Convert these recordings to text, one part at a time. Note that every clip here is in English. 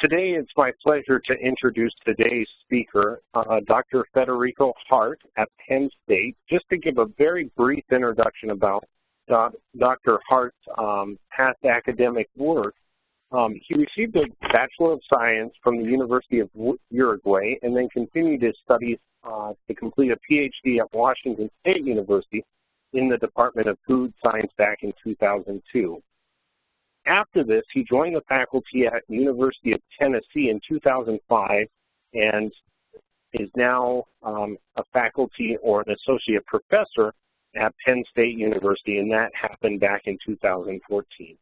Today it's my pleasure to introduce today's speaker, Dr. Federico Harte at Penn State. Just to give a very brief introduction about Dr. Harte's past academic work, he received a Bachelor of Science from the University of Uruguay and then continued his studies to complete a PhD at Washington State University in the Department of Food Science back in 2002. After this, he joined the faculty at University of Tennessee in 2005 and is now a faculty or an associate professor at Penn State University, and that happened back in 2014.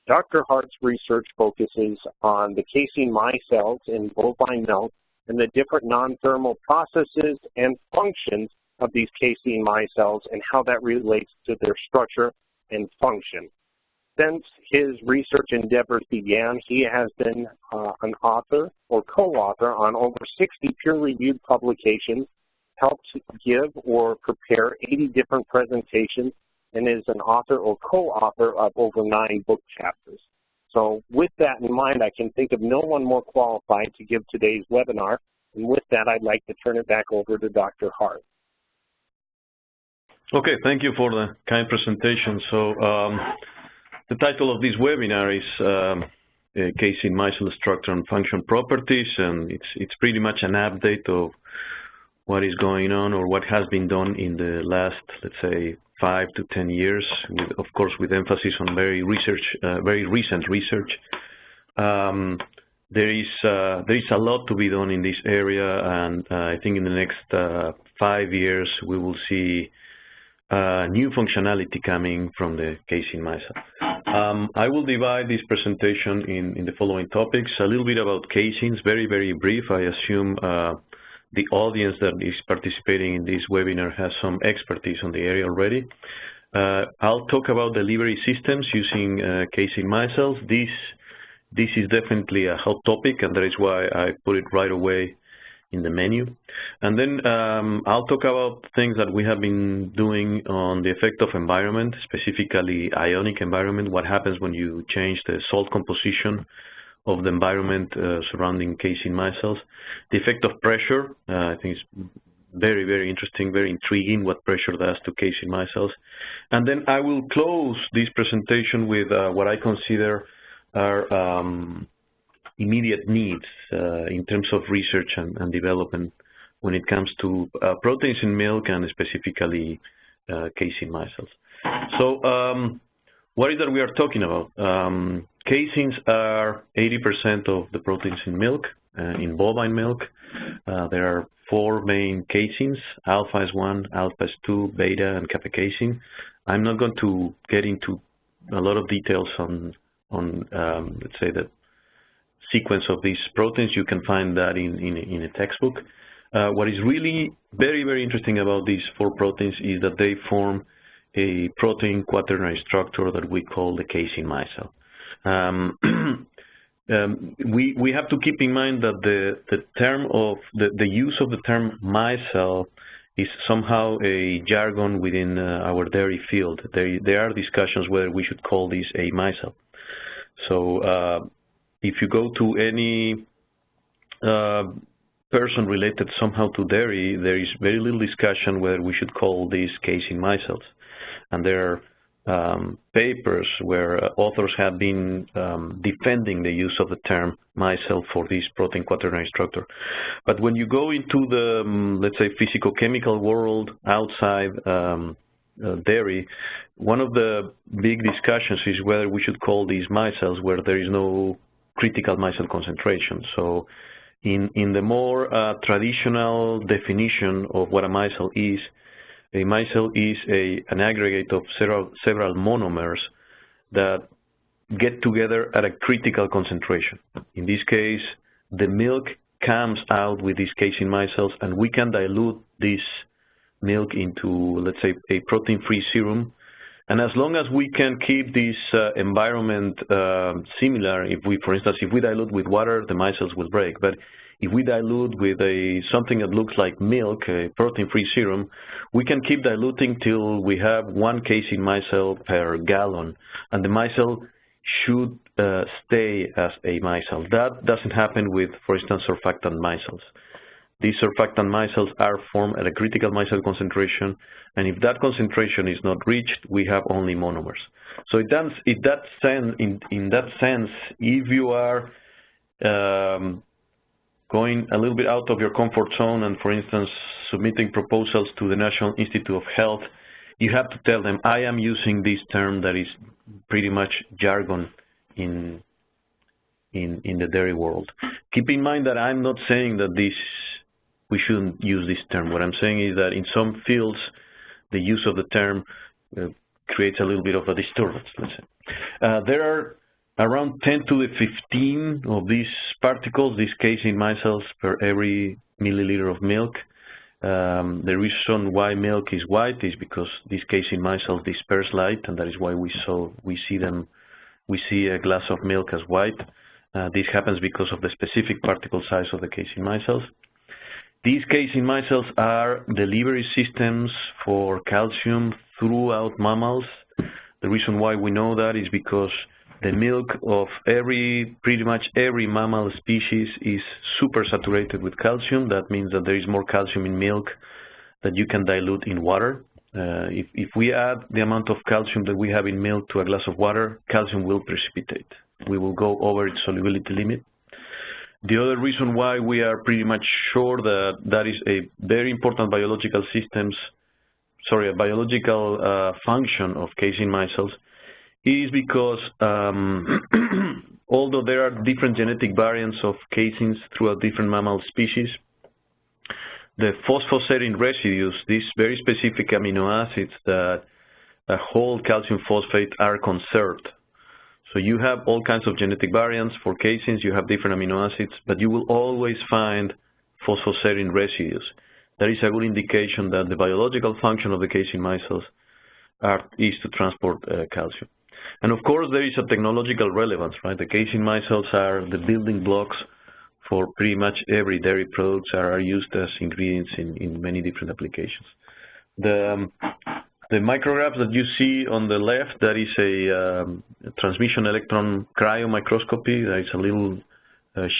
Dr. Harte's research focuses on the casein micelles in bovine milk and the different non-thermal processes and functions of these casein micelles and how that relates to their structure and function. Since his research endeavors began, he has been an author or co-author on over 60 peer-reviewed publications, helped give or prepare 80 different presentations, and is an author or co-author of over 9 book chapters. So with that in mind, I can think of no one more qualified to give today's webinar. And with that, I'd like to turn it back over to Dr. Harte. Okay, thank you for the kind presentation. So the title of this webinar is Casein Micelle Structure and Function Properties, and it's pretty much an update of what is going on or what has been done in the last, let's say, 5 to 10 years, with, of course, with emphasis on very recent research. There is a lot to be done in this area, and I think in the next 5 years we will see new functionality coming from the casein micelle. I will divide this presentation in the following topics. A little bit about caseins, very, very brief. I assume the audience that is participating in this webinar has some expertise on the area already. I'll talk about delivery systems using casein micelles. This is definitely a hot topic, and that is why I put it right away in the menu. And then I'll talk about things that we have been doing on the effect of environment, specifically ionic environment, what happens when you change the salt composition of the environment surrounding casein micelles. The effect of pressure, I think it's very, very interesting, very intriguing what pressure does to casein micelles. And then I will close this presentation with what I consider are immediate needs in terms of research and development when it comes to proteins in milk and specifically casein micelles. So what is that we are talking about? Caseins are 80% of the proteins in milk, in bovine milk. There are 4 main caseins. Alpha is 1, alpha is 2, beta, and kappa casein. I'm not going to get into a lot of details on let's say, the sequence of these proteins. You can find that in a textbook. What is really very, very interesting about these 4 proteins is that they form a protein quaternary structure that we call the casein micelle. We have to keep in mind that the term of the use of the term micelle is somehow a jargon within our dairy field. There are discussions whether we should call this a micelle. So if you go to any person related somehow to dairy, there is very little discussion whether we should call these casein micelles. And there are papers where authors have been defending the use of the term micelle for this protein quaternary structure. But when you go into the, let's say, physicochemical world outside dairy, one of the big discussions is whether we should call these micelles where there is no critical micelle concentration. So in the more traditional definition of what a micelle is an aggregate of several monomers that get together at a critical concentration. In this case, the milk comes out with these casein micelles, and we can dilute this milk into, let's say, a protein-free serum. And as long as we can keep this environment similar, for instance, if we dilute with water, the micelles will break. But if we dilute with something that looks like milk, a protein-free serum, we can keep diluting till we have 1 casein micelle per gallon. And the micelle should stay as a micelle. That doesn't happen with, for instance, surfactant micelles. These surfactant micelles are formed at a critical micelle concentration, and if that concentration is not reached, we have only monomers. So in that sense, if you are going a little bit out of your comfort zone and, for instance, submitting proposals to the National Institute of Health, you have to tell them, I am using this term that is pretty much jargon in the dairy world. Keep in mind that I'm not saying that we shouldn't use this term. What I'm saying is that in some fields, the use of the term creates a little bit of a disturbance, let's say. There are around 10 to the 15 of these particles, these casein micelles, per every milliliter of milk. The reason why milk is white is because these casein micelles disperse light, and that is why we see a glass of milk as white. This happens because of the specific particle size of the casein micelles. These casein micelles are delivery systems for calcium throughout mammals. The reason why we know that is because the milk of pretty much every mammal species is super saturated with calcium. That means that there is more calcium in milk that you can dilute in water. If we add the amount of calcium that we have in milk to a glass of water, calcium will precipitate. We will go over its solubility limit. The other reason why we are pretty much sure that that is a very important biological function of casein micelles is because although there are different genetic variants of caseins throughout different mammal species, the phosphoserine residues, these very specific amino acids that hold calcium phosphate, are conserved. So you have all kinds of genetic variants for caseins, you have different amino acids, but you will always find phosphoserine residues. That is a good indication that the biological function of the casein micelles is to transport calcium. And of course, there is a technological relevance, right? The casein micelles are the building blocks for pretty much every dairy products, are used as ingredients in many different applications. The micrographs that you see on the left, that is a transmission electron cryo microscopy. That is a little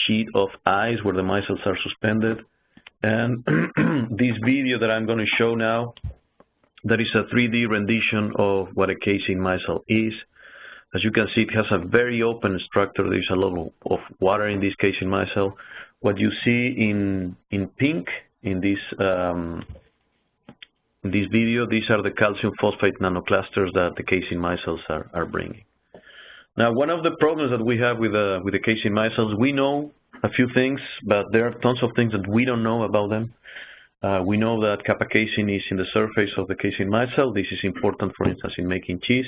sheet of ice where the micelles are suspended. And this video that I'm going to show now, that is a 3D rendition of what a casein micelle is. As you can see, it has a very open structure. There's a lot of water in this casein micelle. What you see in pink in this video, these are the calcium phosphate nanoclusters that the casein micelles are bringing. Now, one of the problems that we have with the casein micelles, we know a few things, but there are tons of things that we don't know about them. We know that kappa casein is in the surface of the casein micelle. This is important, for instance, in making cheese.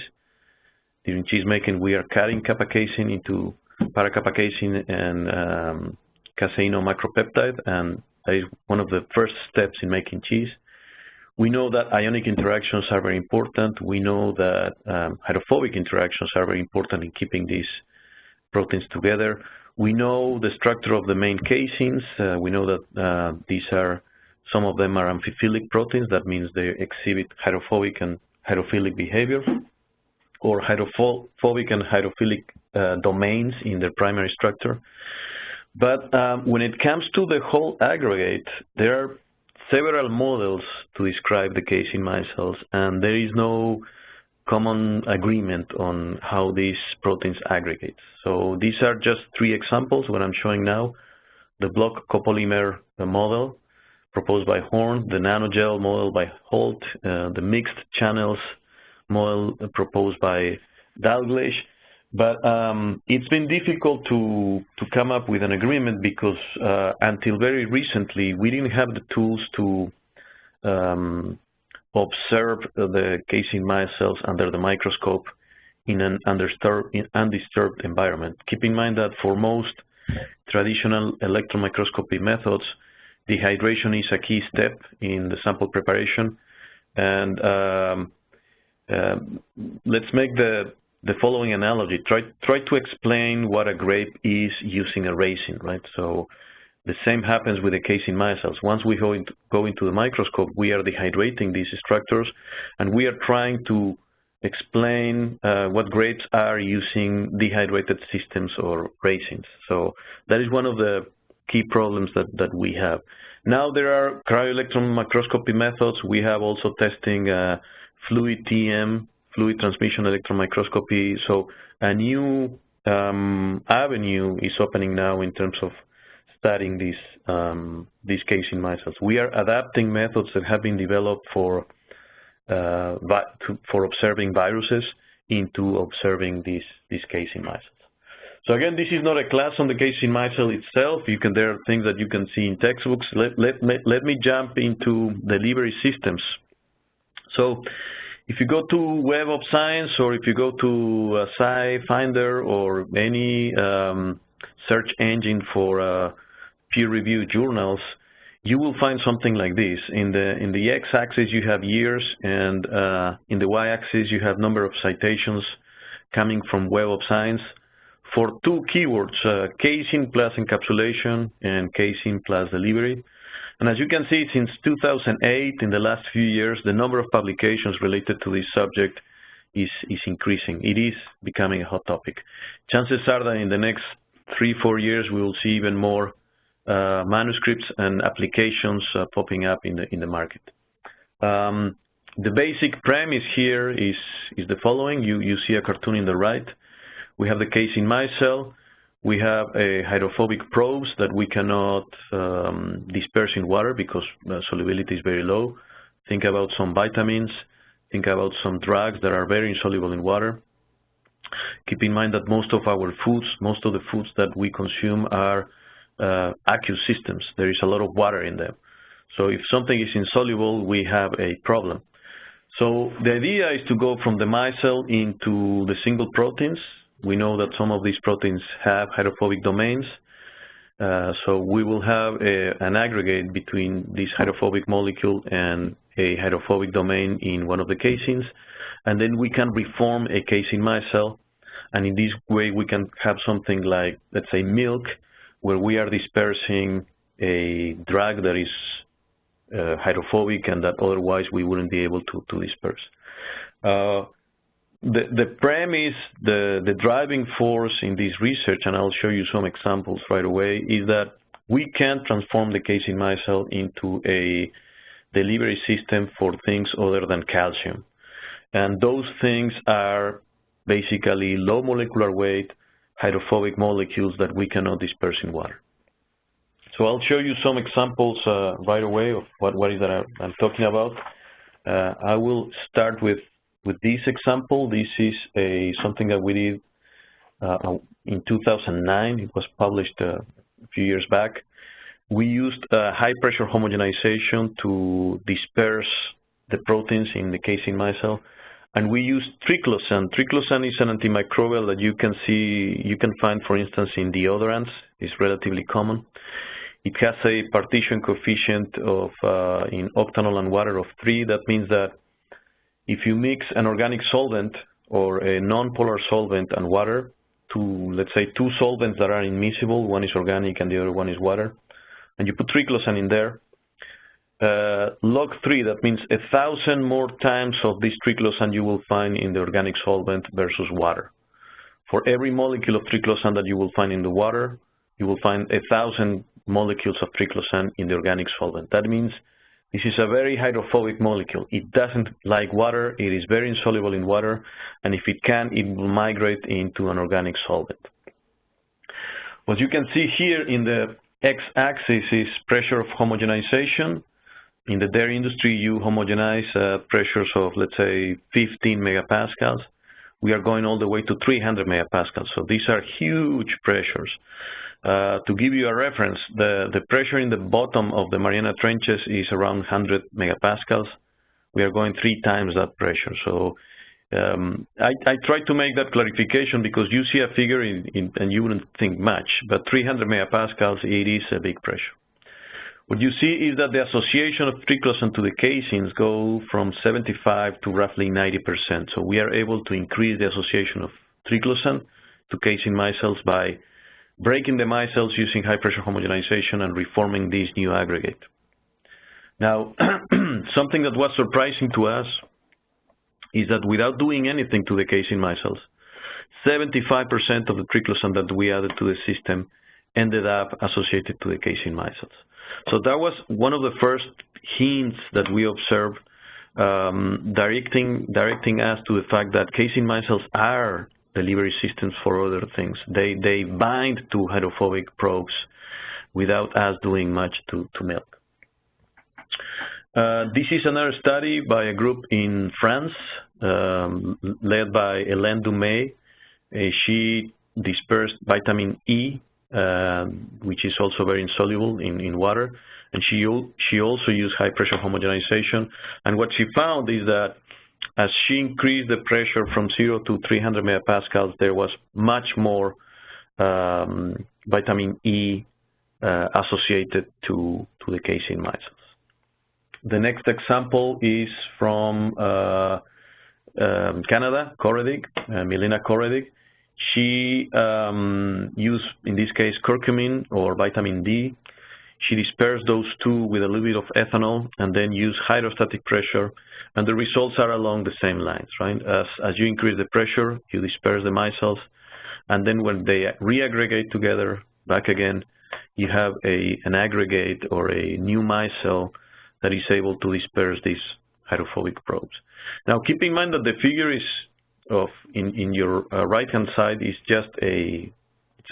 During cheese making, we are cutting kappa casein into para-kappa casein and caseino-micropeptide, and that is one of the first steps in making cheese. We know that ionic interactions are very important. We know that hydrophobic interactions are very important in keeping these proteins together. We know the structure of the main caseins. We know that some of them are amphiphilic proteins. That means they exhibit hydrophobic and hydrophilic behavior, or hydrophobic and hydrophilic domains in their primary structure. But when it comes to the whole aggregate, there are several models to describe the casein micelles, and there is no common agreement on how these proteins aggregate. So these are just 3 examples, what I'm showing now. The block copolymer model proposed by Horn, the nanogel model by Holt, the mixed channels model proposed by Dalgleish. But it's been difficult to come up with an agreement because until very recently, we didn't have the tools to observe the casein micelles under the microscope in an undisturbed environment. Keep in mind that for most traditional electron microscopy methods, dehydration is a key step in the sample preparation. And let's make the following analogy. Try to explain what a grape is using a raisin, right? So the same happens with the casein micelles. Once we go into the microscope, we are dehydrating these structures, and we are trying to explain what grapes are using dehydrated systems or raisins. So that is one of the key problems that we have. Now there are cryo-electron microscopy methods. We have also testing fluid TM, fluid transmission electron microscopy. So a new avenue is opening now in terms of studying these Casein micelles. We are adapting methods that have been developed for observing viruses into observing these Casein micelles. So again, this is not a class on the Casein micelle itself. There are things that you can see in textbooks. Let me jump into delivery systems. So if you go to Web of Science, or if you go to SciFinder or any search engine for peer-reviewed journals, you will find something like this. In the x-axis you have years, and in the y-axis you have number of citations coming from Web of Science for two keywords, casein plus encapsulation and casein plus delivery. And as you can see, since 2008, in the last few years, the number of publications related to this subject is increasing. It is becoming a hot topic. Chances are that in the next 3-4 years we will see even more manuscripts and applications popping up in the market. The basic premise here is the following. You see a cartoon in the right. We have the Casein micelle. We have a hydrophobic probes that we cannot disperse in water because solubility is very low. Think about some vitamins. Think about some drugs that are very insoluble in water. Keep in mind that most of our foods, most of the foods that we consume are aqueous systems. There is a lot of water in them. So if something is insoluble, we have a problem. So the idea is to go from the micelle into the single proteins. We know that some of these proteins have hydrophobic domains. So we will have an aggregate between this hydrophobic molecule and a hydrophobic domain in one of the caseins. And then we can reform a casein micelle. And in this way, we can have something like, let's say, milk, where we are dispersing a drug that is hydrophobic and that otherwise we wouldn't be able to disperse. The premise, the driving force in this research, and I'll show you some examples right away, is that we can transform the Casein micelle into a delivery system for things other than calcium. And those things are basically low molecular weight, hydrophobic molecules that we cannot disperse in water. So I'll show you some examples right away of what is that I'm talking about. I will start with this example. This is something that we did in 2009. It was published a few years back. We used high pressure homogenization to disperse the proteins in the Casein micelle, and we used triclosan. Triclosan is an antimicrobial that you can find, for instance, in deodorants. It's relatively common. It has a partition coefficient of in octanol and water of 3. That means that if you mix an organic solvent or a non-polar solvent and water to, let's say, 2 solvents that are immiscible, one is organic and the other one is water, and you put triclosan in there, log 3, that means 1,000 more times of this triclosan you will find in the organic solvent versus water. For every molecule of triclosan that you will find in the water, you will find 1,000 molecules of triclosan in the organic solvent. That means this is a very hydrophobic molecule. It doesn't like water. It is very insoluble in water, and if it can, it will migrate into an organic solvent. What you can see here in the x-axis is pressure of homogenization. In the dairy industry, you homogenize pressures of, let's say, 15 megapascals. We are going all the way to 300 megapascals. So these are huge pressures. To give you a reference, the pressure in the bottom of the Mariana Trenches is around 100 megapascals. We are going 3 times that pressure. So I try to make that clarification because you see a figure and you wouldn't think much, but 300 megapascals, it is a big pressure. What you see is that the association of triclosan to the caseins go from 75 to roughly 90%. So we are able to increase the association of triclosan to Casein micelles by breaking the micelles using high pressure homogenization and reforming this new aggregate. Now, something that was surprising to us is that without doing anything to the casein micelles, 75% of the triclosan that we added to the system ended up associated to the casein micelles. So that was one of the first hints that we observed, directing us to the fact that casein micelles are delivery systems for other things. They bind to hydrophobic probes without us doing much to milk. This is another study by a group in France, led by Hélène Dumay. She dispersed vitamin E, which is also very insoluble in water, and she also used high pressure homogenization. And what she found is that as she increased the pressure from 0 to 300 megapascals, there was much more vitamin E associated to the casein micelles. The next example is from Canada, Milena Koredig. She used, in this case, curcumin or vitamin D. She dispersed those two with a little bit of ethanol and then used hydrostatic pressure, and the results are along the same lines, right? As you increase the pressure, you disperse the micelles, and then when they reaggregate together back again, you have an aggregate or a new micelle that is able to disperse these hydrophobic probes. Now, keep in mind that the figure is in your right-hand side is just a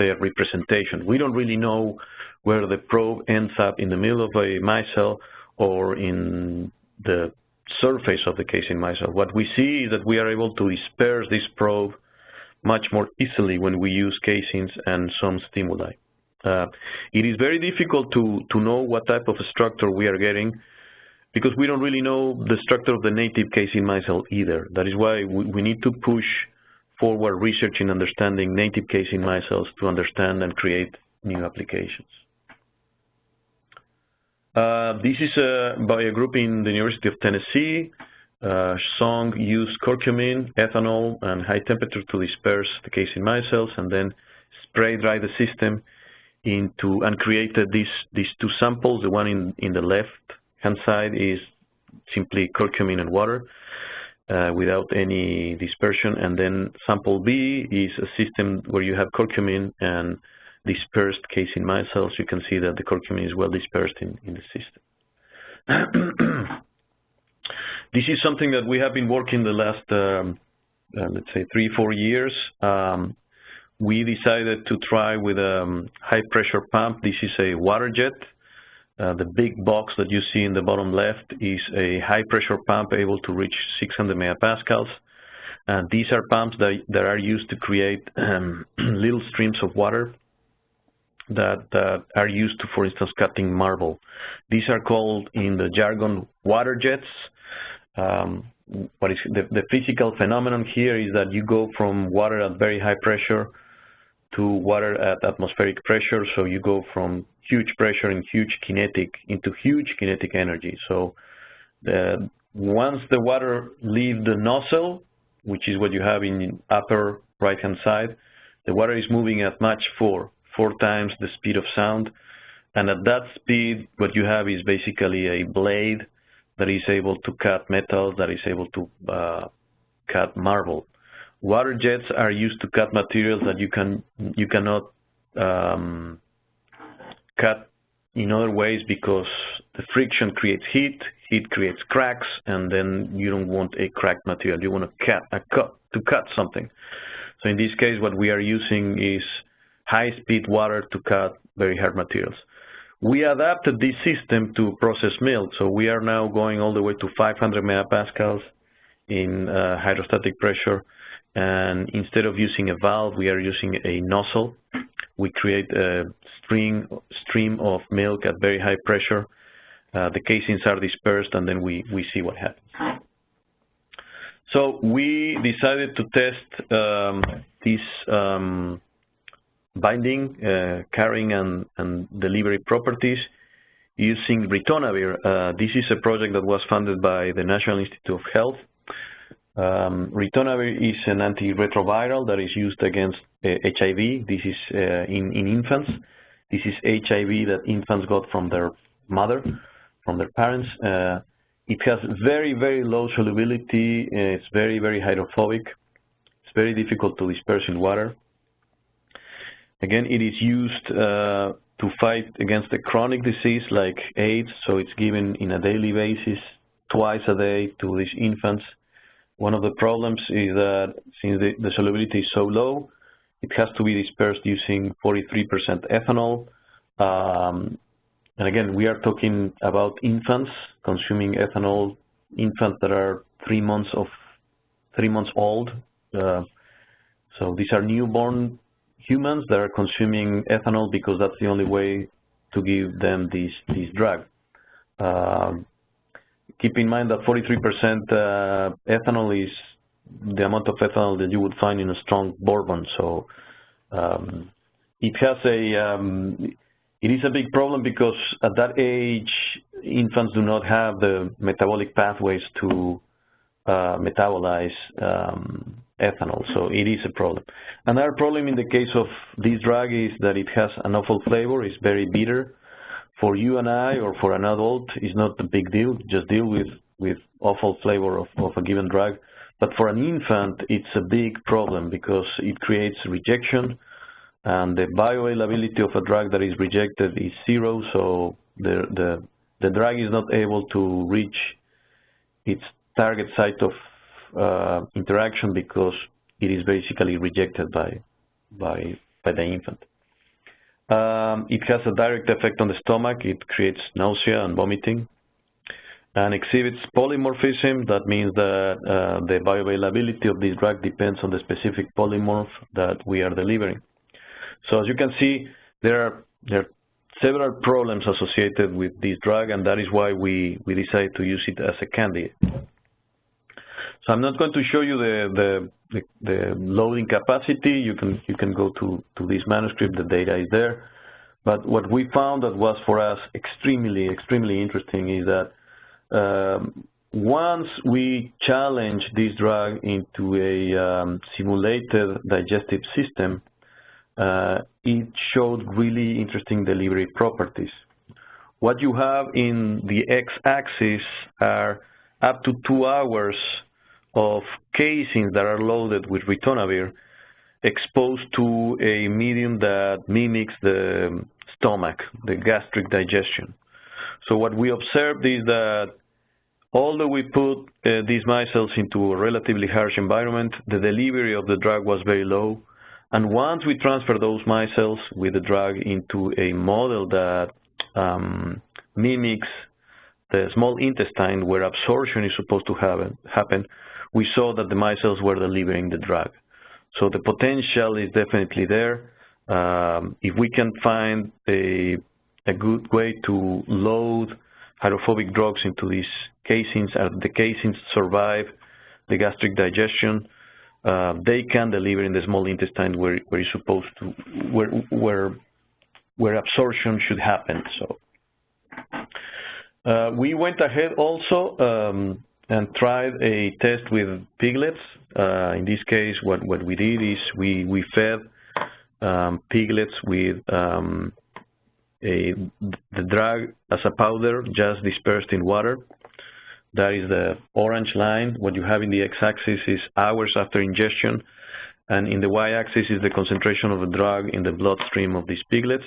representation. We don't really know where the probe ends up in the middle of a micelle or in the surface of the casein micelle. What we see is that we are able to disperse this probe much more easily when we use caseins and some stimuli. It is very difficult to know what type of structure we are getting, because we don't really know the structure of the native casein micelle either. That is why we need to push forward research in understanding native casein micelles to understand and create new applications. This is by a group in the University of Tennessee. Song used curcumin, ethanol, and high temperature to disperse the casein micelles, and then spray dry the system and created these two samples. The one in the left-hand side is simply curcumin and water without any dispersion, and then sample B is a system where you have curcumin and dispersed casein micelles. You can see that the curcumin is well dispersed in the system. This is something that we have been working the last, let's say, 3-4 years. We decided to try with a high-pressure pump. This is a water jet. The big box that you see in the bottom left is a high-pressure pump able to reach 600 megapascals. These are pumps that are used to create little streams of water that are used to, for instance, cutting marble. These are called, in the jargon, water jets. What is the physical phenomenon here is that you go from water at very high pressure to water at atmospheric pressure. So you go from huge pressure and huge kinetic into huge kinetic energy. So once the water leaves the nozzle, which is what you have in the upper right-hand side, the water is moving at Mach 4 times the speed of sound. And at that speed, what you have is basically a blade that is able to cut metal, that is able to cut marble. Water jets are used to cut materials that you cannot cut in other ways, because the friction creates heat creates cracks, and then you don't want a cracked material. You want to cut something. So in this case, what we are using is high-speed water to cut very hard materials. We adapted this system to process milk, so we are now going all the way to 500 megapascals in hydrostatic pressure, and instead of using a valve, we are using a nozzle. We create a stream of milk at very high pressure. The caseins are dispersed, and then we see what happens. So we decided to test this binding, carrying, and delivery properties using ritonavir. This is a project that was funded by the National Institute of Health. Ritonavir is an antiretroviral that is used against HIV. This is in infants. This is HIV that infants got from their mother, from their parents. It has very, very low solubility. It's very, very hydrophobic. It's very difficult to disperse in water. Again, it is used to fight against a chronic disease like AIDS, so it's given in a daily basis, twice a day to these infants. One of the problems is that since the solubility is so low, it has to be dispersed using 43% ethanol. And again, we are talking about infants consuming ethanol, infants that are 3 months old. So these are newborn humans that are consuming ethanol because that's the only way to give them this drug. Keep in mind that 43% ethanol is the amount of ethanol that you would find in a strong bourbon. So it has it is a big problem because at that age, infants do not have the metabolic pathways to metabolize ethanol, so it is a problem. Another problem in the case of this drug is that it has an awful flavor. It's very bitter. For you and I, or for an adult, it's not a big deal. Just deal with awful flavor of a given drug. But for an infant, it's a big problem because it creates rejection, and the bioavailability of a drug that is rejected is 0. So the drug is not able to reach its target site of interaction because it is basically rejected by the infant. It has a direct effect on the stomach. It creates nausea and vomiting, and exhibits polymorphism. That means that the bioavailability of this drug depends on the specific polymorph that we are delivering. So as you can see, there are several problems associated with this drug, and that is why we decided to use it as a candidate. So I'm not going to show you the loading capacity. You can go to this manuscript. The data is there. But what we found that was for us extremely interesting is that once we challenge this drug into a simulated digestive system, it showed really interesting delivery properties. What you have in the x-axis are up to 2 hours of caseins that are loaded with ritonavir exposed to a medium that mimics the stomach, the gastric digestion. So what we observed is that although we put these micelles into a relatively harsh environment, the delivery of the drug was very low. And once we transfer those micelles with the drug into a model that mimics the small intestine where absorption is supposed to happen, we saw that the micelles were delivering the drug. So the potential is definitely there. If we can find a good way to load hydrophobic drugs into these caseins, as the caseins survive the gastric digestion, they can deliver in the small intestine where it's supposed to, where absorption should happen. So we went ahead also and tried a test with piglets. In this case, what we did is we fed piglets with the drug as a powder, just dispersed in water. That is the orange line. What you have in the x-axis is hours after ingestion, and in the y-axis is the concentration of the drug in the bloodstream of these piglets.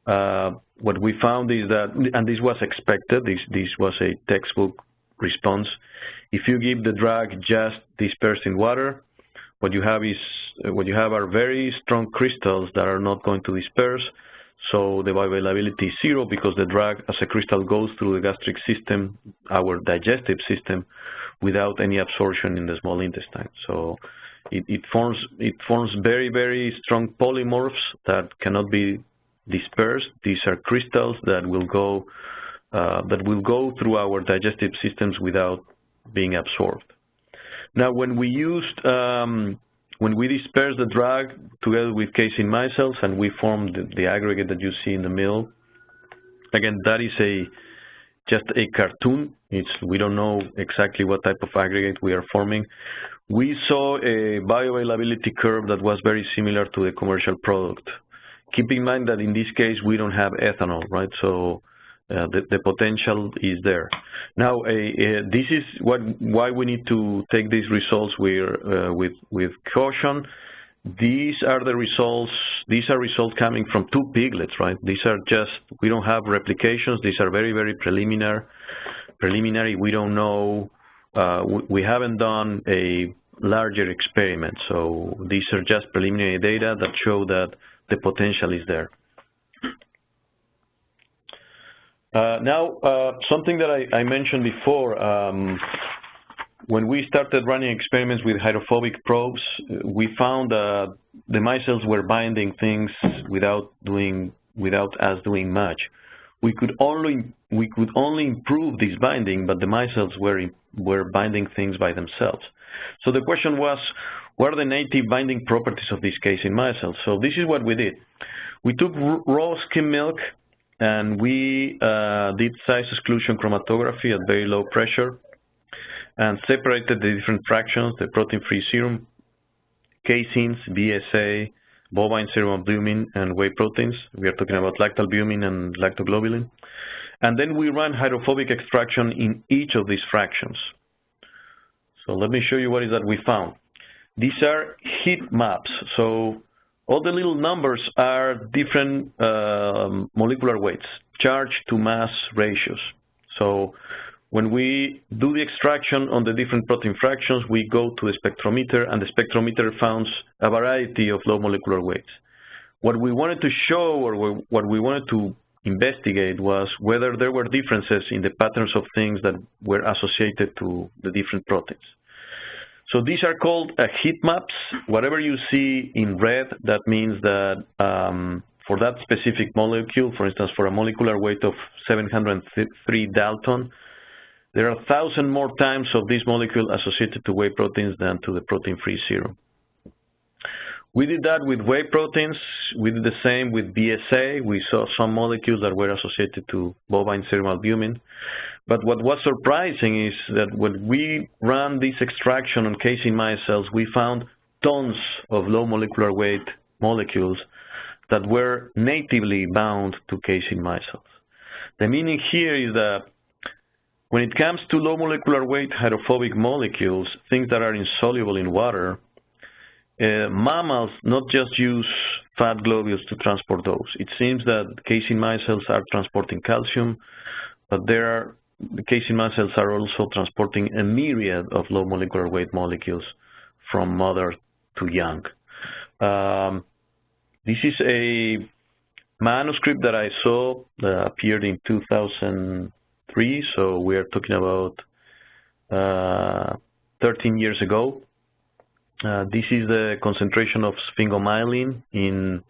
What we found is that, and this was expected, this was a textbook response. If you give the drug just dispersed in water, what you have are very strong crystals that are not going to disperse. So the bioavailability is 0 because the drug as a crystal goes through the gastric system, our digestive system, without any absorption in the small intestine. So it forms very, very strong polymorphs that cannot be dispersed. These are crystals that will go through our digestive systems without being absorbed. Now, when we disperse the drug together with Casein Micelles and we form the aggregate that you see in the middle, again, that is just a cartoon. We don't know exactly what type of aggregate we are forming. We saw a bioavailability curve that was very similar to the commercial product. Keep in mind that in this case we don't have ethanol, right? So The potential is there. Now, this is why we need to take these results with caution. These are the results. These are results coming from 2 piglets, right? These are just, we don't have replications. These are very, very preliminary. We don't know. We haven't done a larger experiment, so these are just preliminary data that show that the potential is there. Now, something that I mentioned before, when we started running experiments with hydrophobic probes, we found the micelles were binding things without us doing much. We could only improve this binding, but the micelles were binding things by themselves. So the question was, what are the native binding properties of these casein micelles? So this is what we did. We took raw skim milk, and we did size exclusion chromatography at very low pressure and separated the different fractions, the protein-free serum, caseins, BSA, bovine serum albumin, and whey proteins. We are talking about lactalbumin and lactoglobulin. And then we ran hydrophobic extraction in each of these fractions. So let me show you what is that we found. These are heat maps. So all the little numbers are different molecular weights, charge to mass ratios. So when we do the extraction on the different protein fractions, we go to the spectrometer, and the spectrometer finds a variety of low molecular weights. What we wanted to show, or what we wanted to investigate, was whether there were differences in the patterns of things that were associated to the different proteins. So these are called heat maps. Whatever you see in red, that means that for that specific molecule, for instance, for a molecular weight of 703 Dalton, there are 1,000 more times of this molecule associated to whey proteins than to the protein-free serum. We did that with whey proteins. We did the same with BSA. We saw some molecules that were associated to bovine serum albumin. But what was surprising is that when we ran this extraction on casein micelles, we found tons of low molecular weight molecules that were natively bound to casein micelles. The meaning here is that when it comes to low molecular weight hydrophobic molecules, things that are insoluble in water, mammals not just use fat globules to transport those. It seems that casein micelles are transporting calcium, but the casein micelles are also transporting a myriad of low molecular weight molecules from mother to young. This is a manuscript that I saw that appeared in 2003, so we are talking about 13 years ago. This is the concentration of sphingomyelin in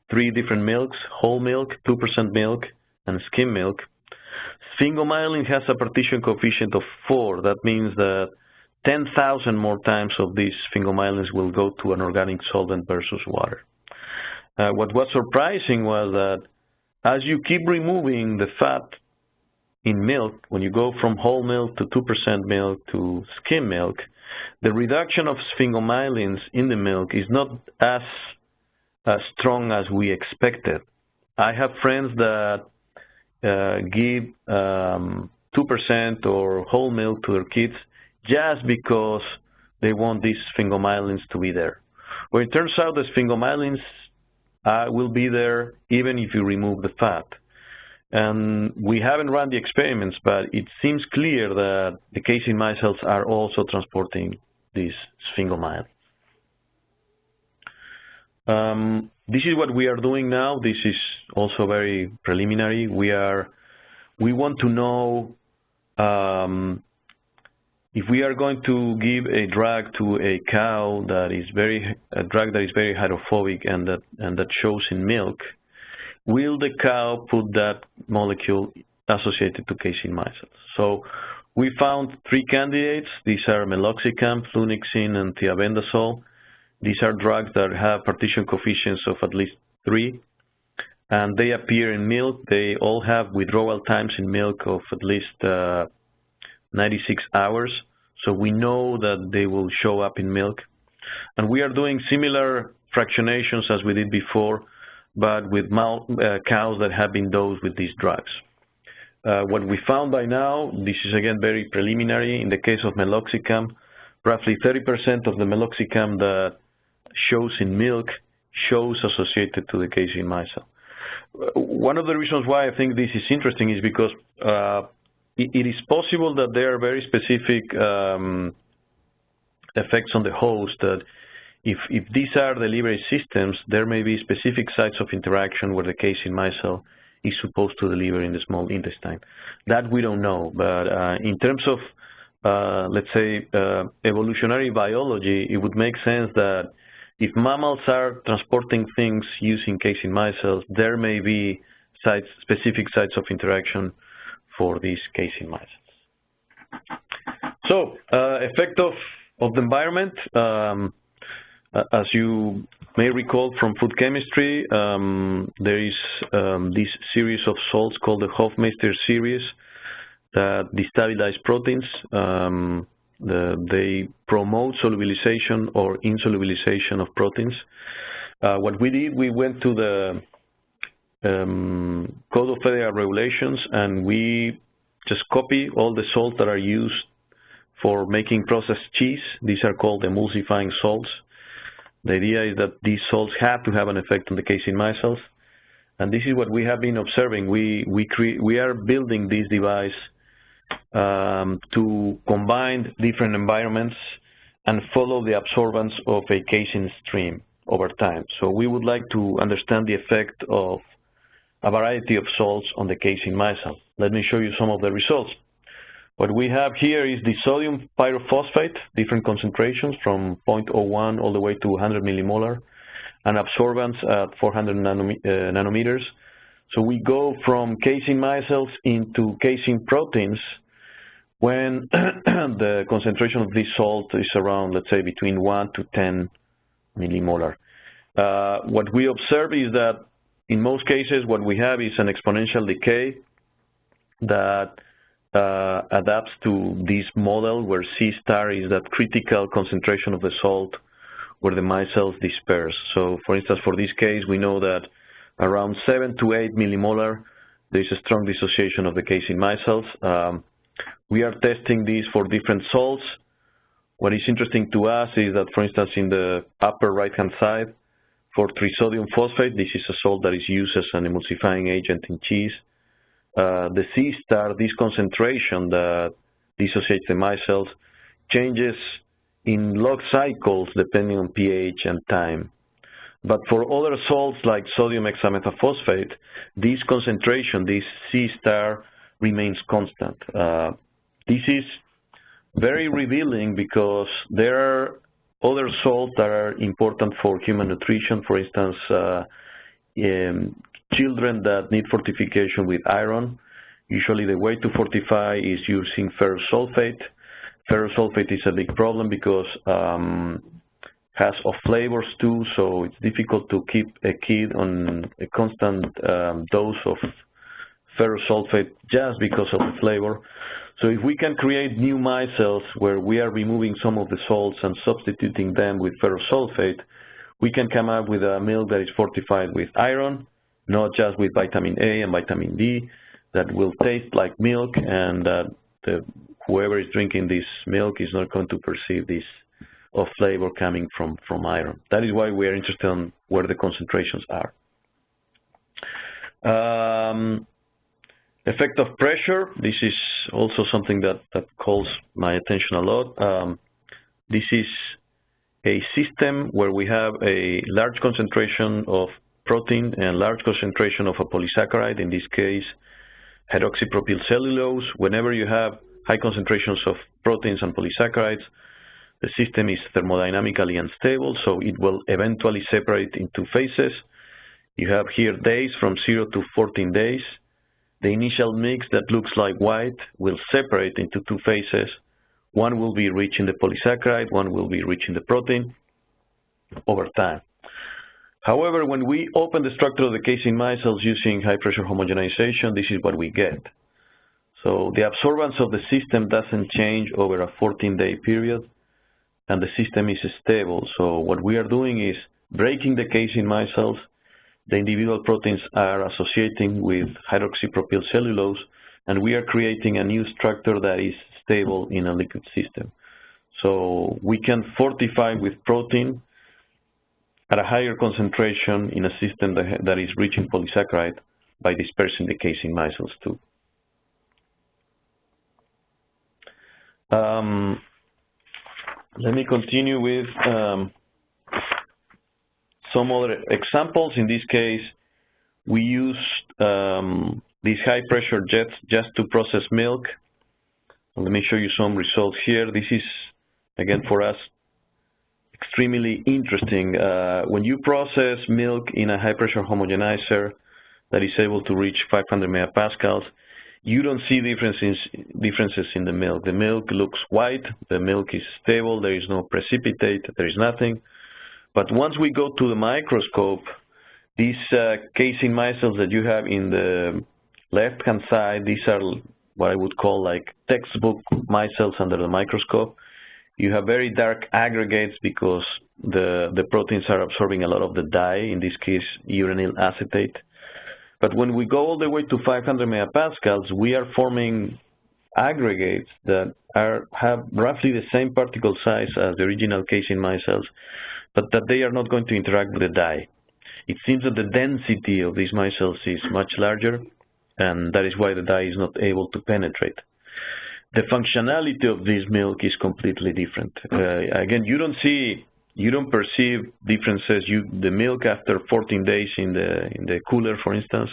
3 different milks: whole milk, 2% milk, and skim milk. Sphingomyelin has a partition coefficient of 4. That means that 10,000 more times of these sphingomyelins will go to an organic solvent versus water. What was surprising was that as you keep removing the fat in milk, when you go from whole milk to 2% milk to skim milk, the reduction of sphingomyelins in the milk is not as strong as we expected. I have friends that give 2% or whole milk to their kids just because they want these sphingomyelins to be there. Well, it turns out the sphingomyelins will be there even if you remove the fat. And we haven't run the experiments, but it seems clear that the casein micelles are also transporting these sphingomyelins. This is what we are doing now. This is also very preliminary. We want to know if we are going to give a drug to a cow that is very hydrophobic and that shows in milk. Will the cow put that molecule associated to casein micelles? So we found 3 candidates. These are meloxicam, flunixin, and thiabendazole. These are drugs that have partition coefficients of at least 3, and they appear in milk. They all have withdrawal times in milk of at least 96 hours, so we know that they will show up in milk. And we are doing similar fractionations as we did before, but with cows that have been dosed with these drugs. what we found by now, this is again very preliminary, in the case of meloxicam, roughly 30% of the meloxicam that shows in milk shows associated to the casein micelle. One of the reasons why I think this is interesting is because it is possible that there are very specific effects on the host, that if these are delivery systems, there may be specific sites of interaction where the casein micelle is supposed to deliver in the small intestine. That we don't know, but in terms of, let's say, evolutionary biology, it would make sense that if mammals are transporting things using casein micelles, there may be specific sites of interaction for these casein micelles. So, effect of the environment, as you may recall from food chemistry, there is this series of salts called the Hofmeister series that destabilize proteins. They promote solubilization or insolubilization of proteins. What we did, we went to the Code of Federal Regulations and we just copy all the salts that are used for making processed cheese. These are called emulsifying salts. The idea is that these salts have to have an effect on the casein micelles, and this is what we have been observing. We are building this device to combine different environments and follow the absorbance of a casein stream over time. So we would like to understand the effect of a variety of salts on the casein micelle. Let me show you some of the results. What we have here is the sodium pyrophosphate, different concentrations from 0.01 all the way to 100 millimolar, and absorbance at 400 nanometers. So we go from casein micelles into casein proteins when the concentration of this salt is around, let's say, between 1 to 10 millimolar. What we observe is that in most cases what we have is an exponential decay that adapts to this model where C star is that critical concentration of the salt where the micelles disperse. So for instance, for this case, we know that around 7 to 8 millimolar, there is a strong dissociation of the casein micelles. We are testing these for different salts. What is interesting to us is that, for instance, in the upper right-hand side, for trisodium phosphate, this is a salt that is used as an emulsifying agent in cheese. The C star, this concentration that dissociates the micelles, changes in log cycles depending on pH and time. But for other salts like sodium hexametaphosphate, this concentration, this C star, remains constant. This is very revealing because there are other salts that are important for human nutrition. For instance, children that need fortification with iron, usually the way to fortify is using ferrous sulfate. Ferrous sulfate is a big problem because has off flavors too, so it's difficult to keep a kid on a constant dose of ferrous sulfate just because of the flavor. So if we can create new micelles where we are removing some of the salts and substituting them with ferrous sulfate, we can come up with a milk that is fortified with iron, not just with vitamin A and vitamin D, that will taste like milk, and that whoever is drinking this milk is not going to perceive this of flavor coming from iron. That is why we are interested in where the concentrations are. Effect of pressure, this is also something that calls my attention a lot. This is a system where we have a large concentration of protein and large concentration of a polysaccharide, in this case hydroxypropyl cellulose. Whenever you have high concentrations of proteins and polysaccharides, the system is thermodynamically unstable, so it will eventually separate in two phases. You have here days from 0 to 14 days. The initial mix that looks like white will separate into two phases. One will be rich in the polysaccharide, one will be rich in the protein over time. However, when we open the structure of the casein micelles using high-pressure homogenization, this is what we get. So the absorbance of the system doesn't change over a 14-day period, and the system is stable. So what we are doing is breaking the casein micelles. The individual proteins are associating with hydroxypropyl cellulose, and we are creating a new structure that is stable in a liquid system. So we can fortify with protein at a higher concentration in a system that is rich in polysaccharide by dispersing the casein micelles too. Let me continue with some other examples. In this case, we used these high-pressure jets just to process milk. Let me show you some results here. This is, again, for us, extremely interesting. When you process milk in a high-pressure homogenizer that is able to reach 500 megapascals, you don't see differences in the milk. The milk looks white, the milk is stable, there is no precipitate, there is nothing. But once we go to the microscope, these casein micelles that you have in the left-hand side, these are what I would call like textbook micelles under the microscope. You have very dark aggregates because the proteins are absorbing a lot of the dye, in this case uranyl acetate. But when we go all the way to 500 megapascals, we are forming aggregates that have roughly the same particle size as the original casein micelles, but that they are not going to interact with the dye. It seems that the density of these micelles is much larger, and that is why the dye is not able to penetrate. The functionality of this milk is completely different. Again, you don't perceive differences. The milk after 14 days in the cooler, for instance,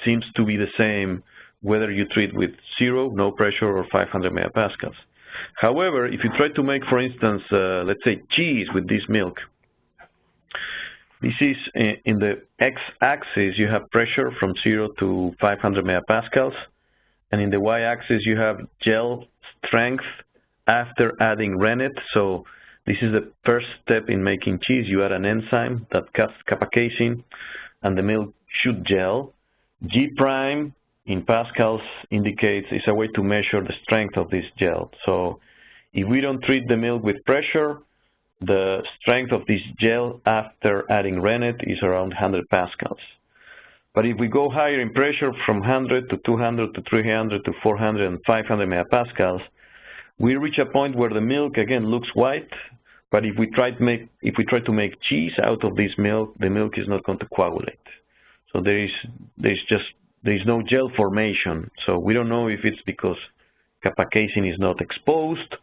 seems to be the same whether you treat with 0, no pressure, or 500 megapascals. However, if you try to make, for instance, let's say cheese with this milk, this is in the x-axis, you have pressure from 0 to 500 megapascals, and in the y-axis, you have gel strength after adding rennet. So this is the first step in making cheese. You add an enzyme that cuts kappa casein, and the milk should gel. G prime in pascals indicates it's a way to measure the strength of this gel. So if we don't treat the milk with pressure, the strength of this gel after adding rennet is around 100 pascals. But if we go higher in pressure from 100 to 200 to 300 to 400 and 500 megapascals, we reach a point where the milk again looks white. But if we try to make cheese out of this milk, the milk is not going to coagulate. So there is no gel formation. So we don't know if it's because kappa casein is not exposed,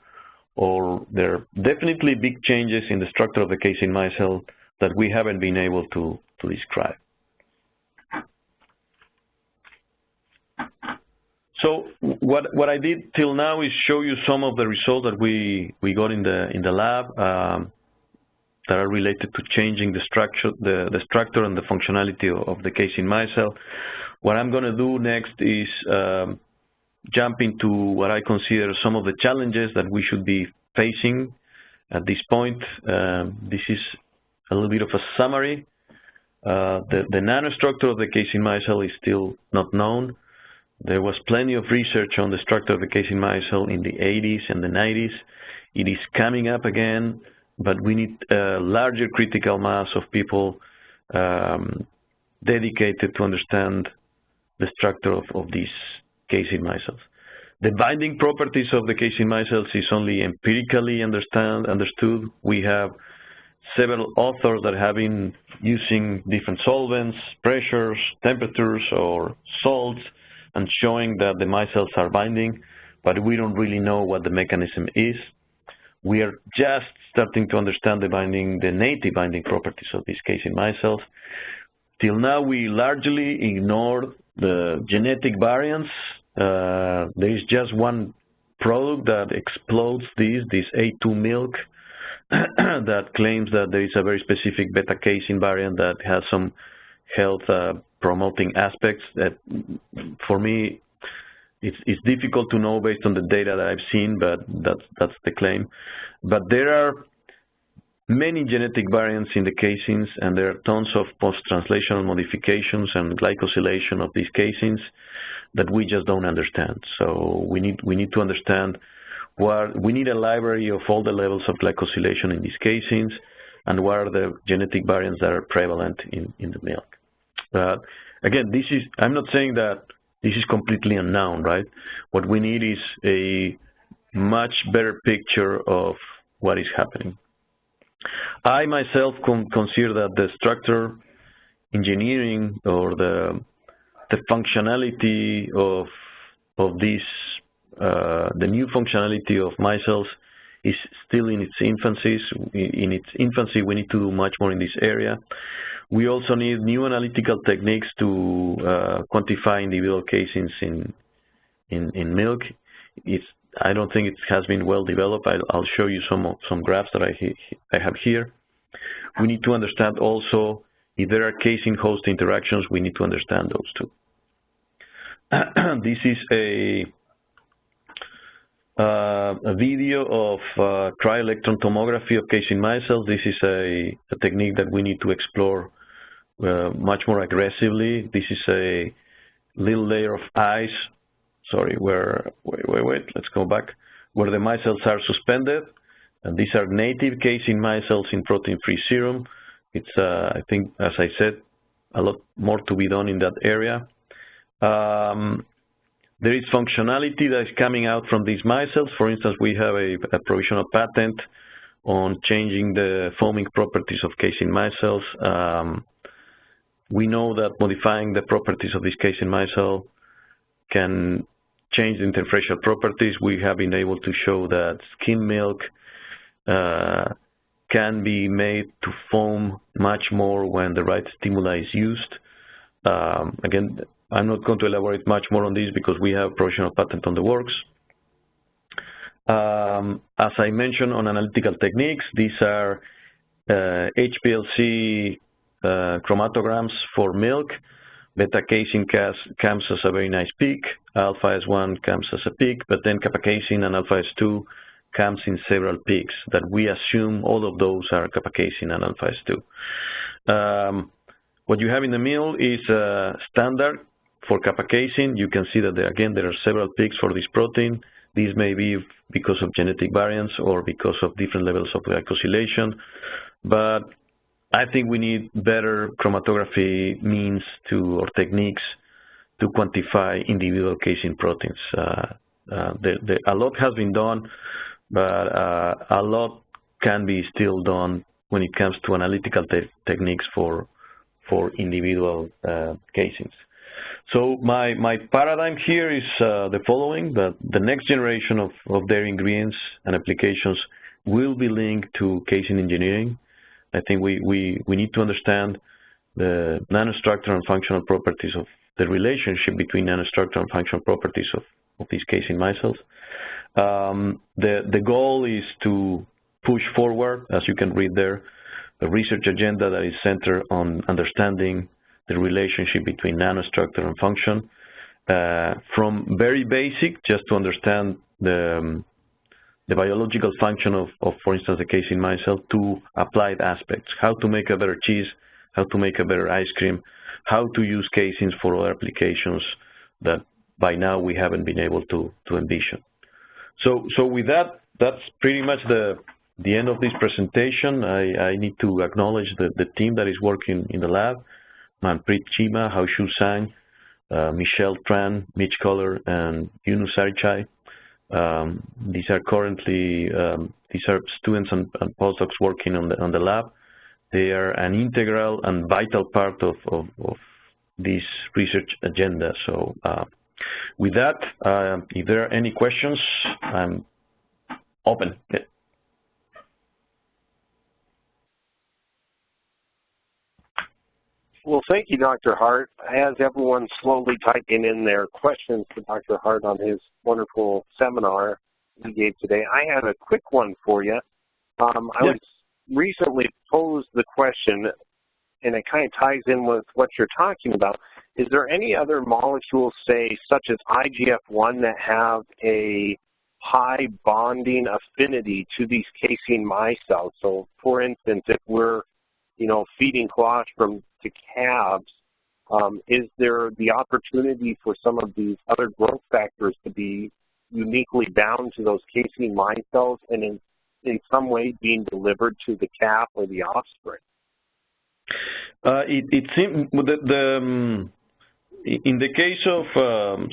or there are definitely big changes in the structure of the casein micelle that we haven't been able to describe. So what I did till now is show you some of the results that we got in the lab that are related to changing the structure and the functionality of the casein micelle. What I'm going to do next is jump into what I consider some of the challenges that we should be facing at this point. This is a little bit of a summary. The nanostructure of the casein micelle is still not known. There was plenty of research on the structure of the casein micelle in the 80s and the 90s. It is coming up again, but we need a larger critical mass of people dedicated to understand the structure of these casein micelles. The binding properties of the casein micelles is only empirically understood. We have several authors that have been using different solvents, pressures, temperatures, or salts, and showing that the micelles are binding, but we don't really know what the mechanism is. We are just starting to understand the native binding properties of these casein micelles. Till now, we largely ignored the genetic variants. There is just one product that explodes this A2 milk that claims that there is a very specific beta casein variant that has some health promoting aspects. That for me, it's difficult to know based on the data that I've seen, but that's the claim. But there are many genetic variants in the caseins, and there are tons of post-translational modifications and glycosylation of these caseins that we just don't understand. So we need to understand we need a library of all the levels of glycosylation in these caseins, and what are the genetic variants that are prevalent in the milk. Again, I'm not saying that this is completely unknown, right? What we need is a much better picture of what is happening. I myself consider that the structure engineering or the functionality of this, the new functionality of Micelles is still in its infancy. In its infancy, we need to do much more in this area. We also need new analytical techniques to quantify individual caseins in milk. I don't think it has been well developed. I'll show you some graphs that I have here. We need to understand also if there are casein-host interactions. We need to understand those too. This is a video of cryo-electron tomography of Casein Micelles. This is a technique that we need to explore much more aggressively. This is a little layer of ice. Sorry, wait, let's go back. Where the micelles are suspended, and these are native Casein Micelles in protein-free serum. It's, I think, as I said, a lot more to be done in that area. There is functionality that is coming out from these micelles. For instance, we have a provisional patent on changing the foaming properties of Casein Micelles. We know that modifying the properties of this Casein Micelle can change the interfacial properties. We have been able to show that skim milk can be made to foam much more when the right stimuli is used. Again, I'm not going to elaborate much more on this because we have provisional patent on the works. As I mentioned on analytical techniques, these are HPLC chromatograms for milk. Beta casein comes as a very nice peak, alpha S1 comes as a peak, but then kappa casein and alpha S2 comes in several peaks that we assume all of those are kappa casein and alpha S2. What you have in the middle is standard for kappa casein. You can see that again there are several peaks for this protein. These may be because of genetic variants or because of different levels of glycosylation, but I think we need better chromatography means or techniques to quantify individual casein proteins. A lot has been done, but a lot can be still done when it comes to analytical techniques for individual caseins. So my paradigm here is the following: that the next generation of dairy ingredients and applications will be linked to casein engineering. I think we need to understand the nanostructural and functional properties of the relationship between nanostructural and functional properties of these Casein Micelles. The goal is to push forward, as you can read there, a research agenda that is centered on understanding the relationship between nanostructure and function, from very basic, just to understand the biological function of, for instance, the Casein Micelle, to applied aspects, how to make a better cheese, how to make a better ice cream, how to use caseins for other applications that by now we haven't been able to envision. So with that, that's pretty much the end of this presentation. I need to acknowledge the team that is working in the lab: Manpreet Chima, Haoshu Sang, Michelle Tran, Mitch Kohler, and Yunus Arichai. These are currently these are students and postdocs working on the lab. They are an integral and vital part of this research agenda. So with that, if there are any questions, I'm open. Yeah. Well, thank you, Dr. Harte. As everyone's slowly typing in their questions to Dr. Harte on his wonderful seminar he gave today, I had a quick one for you. I was recently posed the question, and it kind of ties in with what you're talking about. Is there any other molecules, say, such as IGF-1, that have a high bonding affinity to these Casein Micelles? So, for instance, if we're feeding colostrum to calves, is there the opportunity for some of these other growth factors to be uniquely bound to those Casein Micelles and in some way being delivered to the calf or the offspring? It seems in the case of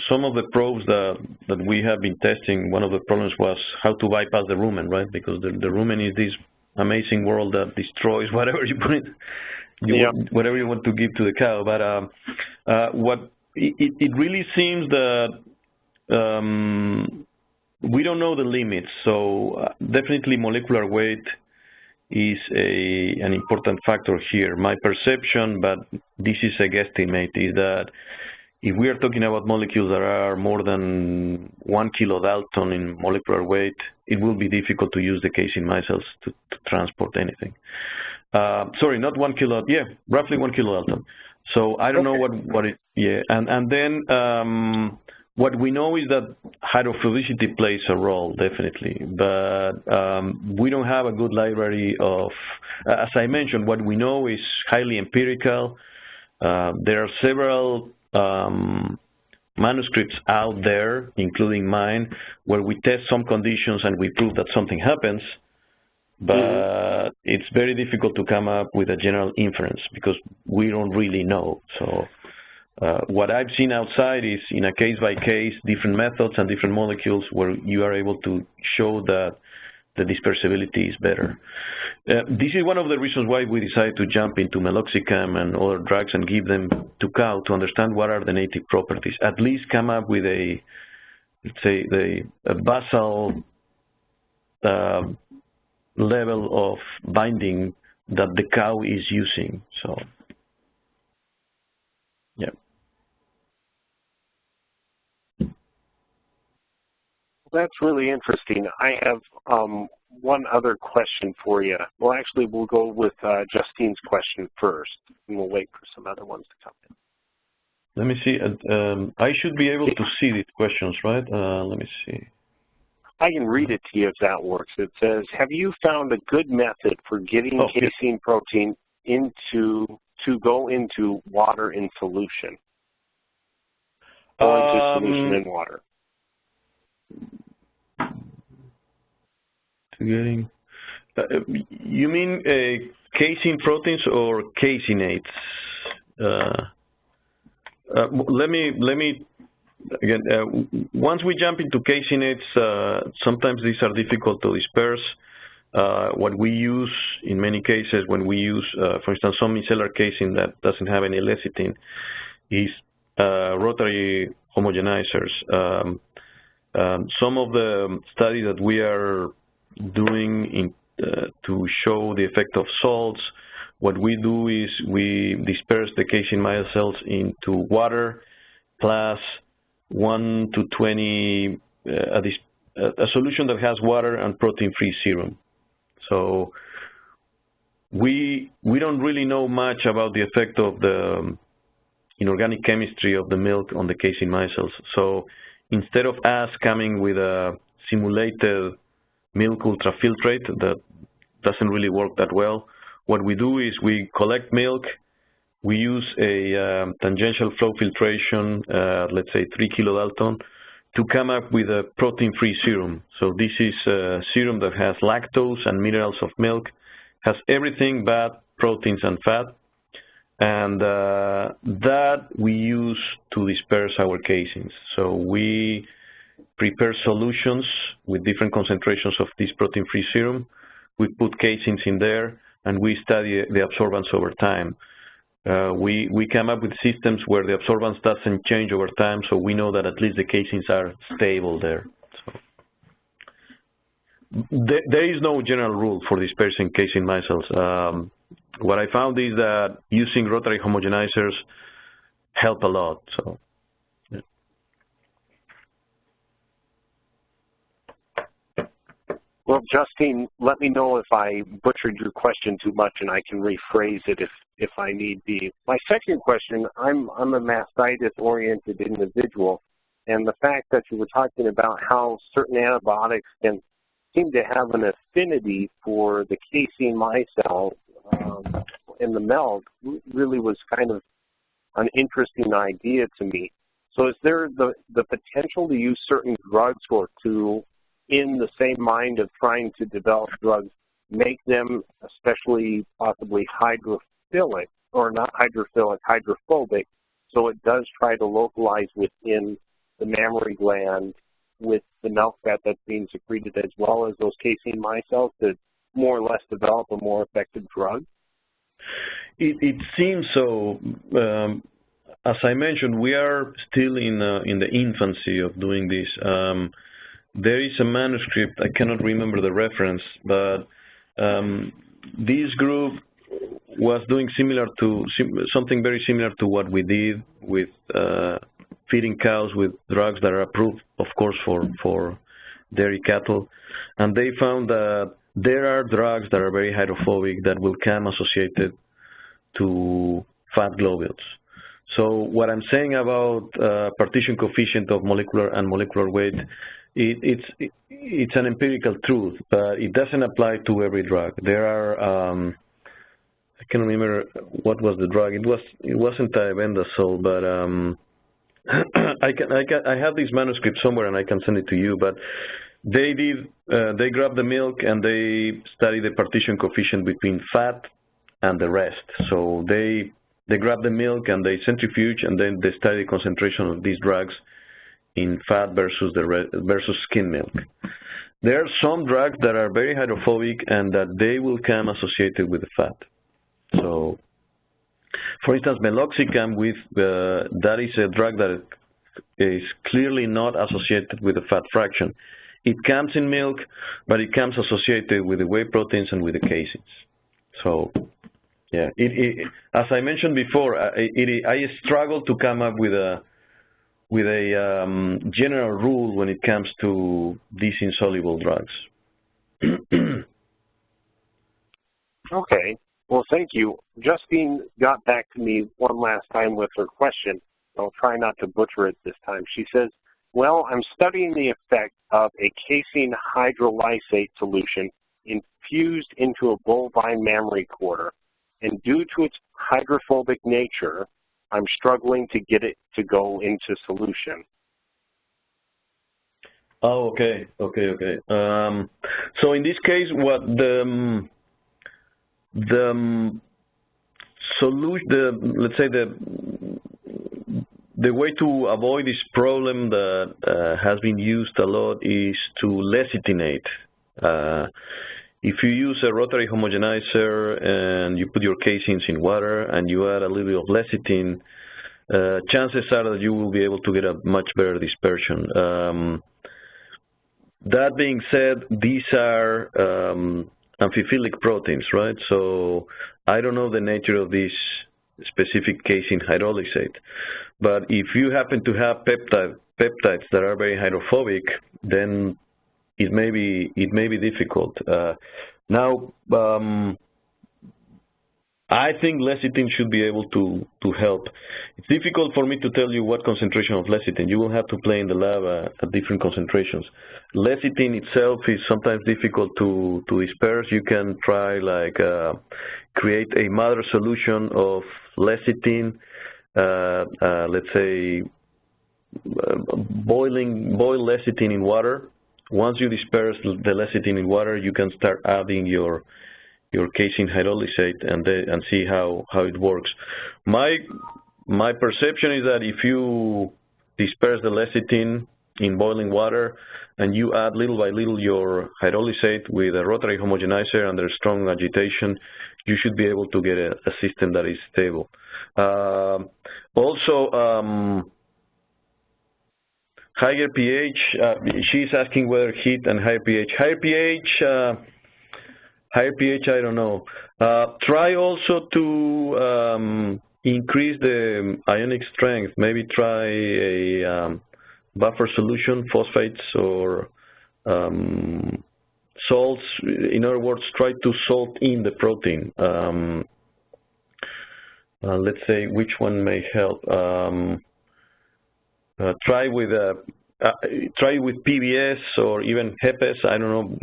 some of the probes that we have been testing, one of the problems was how to bypass the rumen, right? Because the rumen is this amazing world that destroys whatever you put whatever you want to give to the cow. But it really seems that we don't know the limits. So definitely molecular weight is an important factor here. My perception, but this is a guesstimate, is that if we are talking about molecules that are more than 1 kilodalton in molecular weight, it will be difficult to use the casein micelles to transport anything. Sorry, not 1 kilo, roughly 1 kilodalton. So I don't know what it, and then what we know is that hydrophobicity plays a role, definitely, but we don't have a good library of, as I mentioned, what we know is highly empirical. There are several manuscripts out there, including mine, where we test some conditions and we prove that something happens, but it's very difficult to come up with a general inference because we don't really know. So what I've seen outside is, in a case-by-case, different methods and different molecules where you are able to show that the dispersibility is better. This is one of the reasons why we decided to jump into meloxicam and other drugs and give them to cow to understand what are the native properties. At least come up with a, let's say, a basal level of binding that the cow is using. So, yeah. That's really interesting. I have one other question for you. Well, actually, we'll go with Justine's question first, and we'll wait for some other ones to come in. Let me see. I should be able to see these questions, right? Let me see. I can read it to you if that works. It says, have you found a good method for getting casein protein to go into water in solution? Go into solution in water. Getting, you mean casein proteins or caseinates? Let me again. Once we jump into caseinates, sometimes these are difficult to disperse. What we use in many cases, when we use, for instance, some micellar casein that doesn't have any lecithin, is rotary homogenizers. Some of the studies that we are doing to show the effect of salts, what we do is we disperse the casein micelles into water plus 1 to 20, a solution that has water and protein-free serum. So we don't really know much about the effect of the inorganic chemistry of the milk on the casein micelles. So instead of us coming with a simulated milk ultrafiltrate that doesn't really work that well, what we do is we collect milk, we use a tangential flow filtration, let's say 3 kilodalton, to come up with a protein-free serum. So this is a serum that has lactose and minerals of milk, has everything but proteins and fat, and that we use to disperse our caseins. So we prepare solutions with different concentrations of this protein-free serum. We put caseins in there, and we study the absorbance over time. We come up with systems where the absorbance doesn't change over time, so we know that at least the caseins are stable there. So there is no general rule for dispersing casein micelles. What I found is that using rotary homogenizers help a lot. So. Well, Justine, let me know if I butchered your question too much, and I can rephrase it if I need be. My second question, I'm a mastitis-oriented individual, and the fact that you were talking about how certain antibiotics can seem to have an affinity for the casein micelle in the milk really was kind of an interesting idea to me. So is there the potential to use certain drugs or to, in the same mind of trying to develop drugs, make them especially possibly hydrophilic, or not hydrophilic, hydrophobic, So it does try to localize within the mammary gland with the milk fat that's being secreted, as well as those casein micelles, to more or less develop a more effective drug? It seems so. As I mentioned, we are still in the infancy of doing this. There is a manuscript, I cannot remember the reference, but this group was doing something very similar to what we did with feeding cows with drugs that are approved, of course, for dairy cattle. And they found that there are drugs that are very hydrophobic that will come associated to fat globules. So what I'm saying about partition coefficient of molecular and molecular weight, it's an empirical truth, but it doesn't apply to every drug. There are I can't remember what was the drug. It wasn't thiabendazole, but I have this manuscript somewhere and I can send it to you. But they grabbed the milk and they studied the partition coefficient between fat and the rest. So they grab the milk and they centrifuge, and then they study the concentration of these drugs in fat versus skim milk. There are some drugs that are very hydrophobic and that they will come associated with the fat. So, for instance, meloxicam, that is a drug that is clearly not associated with the fat fraction. It comes in milk, but it comes associated with the whey proteins and with the caseins. So, yeah, as I mentioned before, I struggle to come up with a general rule when it comes to these insoluble drugs. Okay. Well, thank you. Justine got back to me one last time with her question. I'll try not to butcher it this time. She says, well, I'm studying the effect of a casein hydrolysate solution infused into a bovine mammary quarter. And due to its hydrophobic nature, I'm struggling to get it to go into solution. Oh, okay. So in this case, what let's say the way to avoid this problem that has been used a lot is to lecitinate. If you use a rotary homogenizer and you put your caseins in water and you add a little bit of lecithin, chances are that you will be able to get a much better dispersion. That being said, these are amphiphilic proteins, right? So I don't know the nature of this specific casein hydrolysate. But if you happen to have peptides that are very hydrophobic, then it may be difficult. Now, I think lecithin should be able to help. It's difficult for me to tell you what concentration of lecithin. You will have to play in the lab at different concentrations. Lecithin itself is sometimes difficult to disperse. You can try create a mother solution of lecithin, let's say boil lecithin in water. Once you disperse the lecithin in water, you can start adding your casein hydrolysate and see how it works. My perception is that if you disperse the lecithin in boiling water and you add little by little your hydrolysate with a rotary homogenizer under strong agitation, you should be able to get a system that is stable. Also, higher pH, she's asking whether heat and higher pH. Higher pH, I don't know. Try also to increase the ionic strength. Maybe try a buffer solution, phosphates or salts. In other words, try to salt in the protein. Let's say which one may help. Try with PBS or even HEPAS. I don't know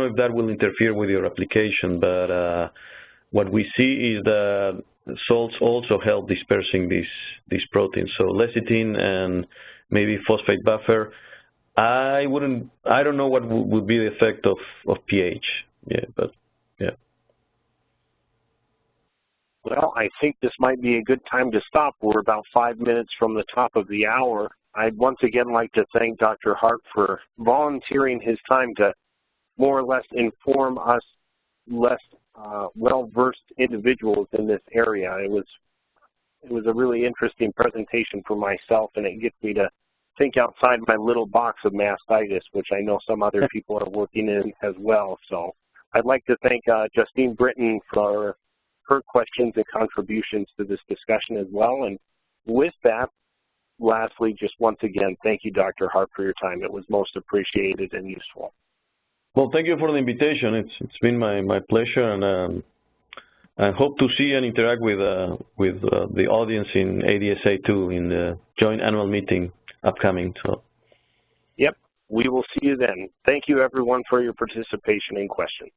if that will interfere with your application, but what we see is that salts also help dispersing these proteins. So lecithin and maybe phosphate buffer. I don't know what would be the effect of pH. Yeah, but yeah. Well, I think this might be a good time to stop. We're about 5 minutes from the top of the hour. I'd once again like to thank Dr. Harte for volunteering his time to more or less inform us less well-versed individuals in this area. It was a really interesting presentation for myself, and it gets me to think outside my little box of mastitis, which I know some other people are working in as well. So I'd like to thank Justine Britton for her questions and contributions to this discussion as well. And with that, lastly, just once again, thank you, Dr. Harte, for your time. It was most appreciated and useful. Well, thank you for the invitation. It's been my pleasure, and I hope to see and interact with the audience in ADSA too in the joint annual meeting upcoming. So. Yep, we will see you then. Thank you, everyone, for your participation and questions.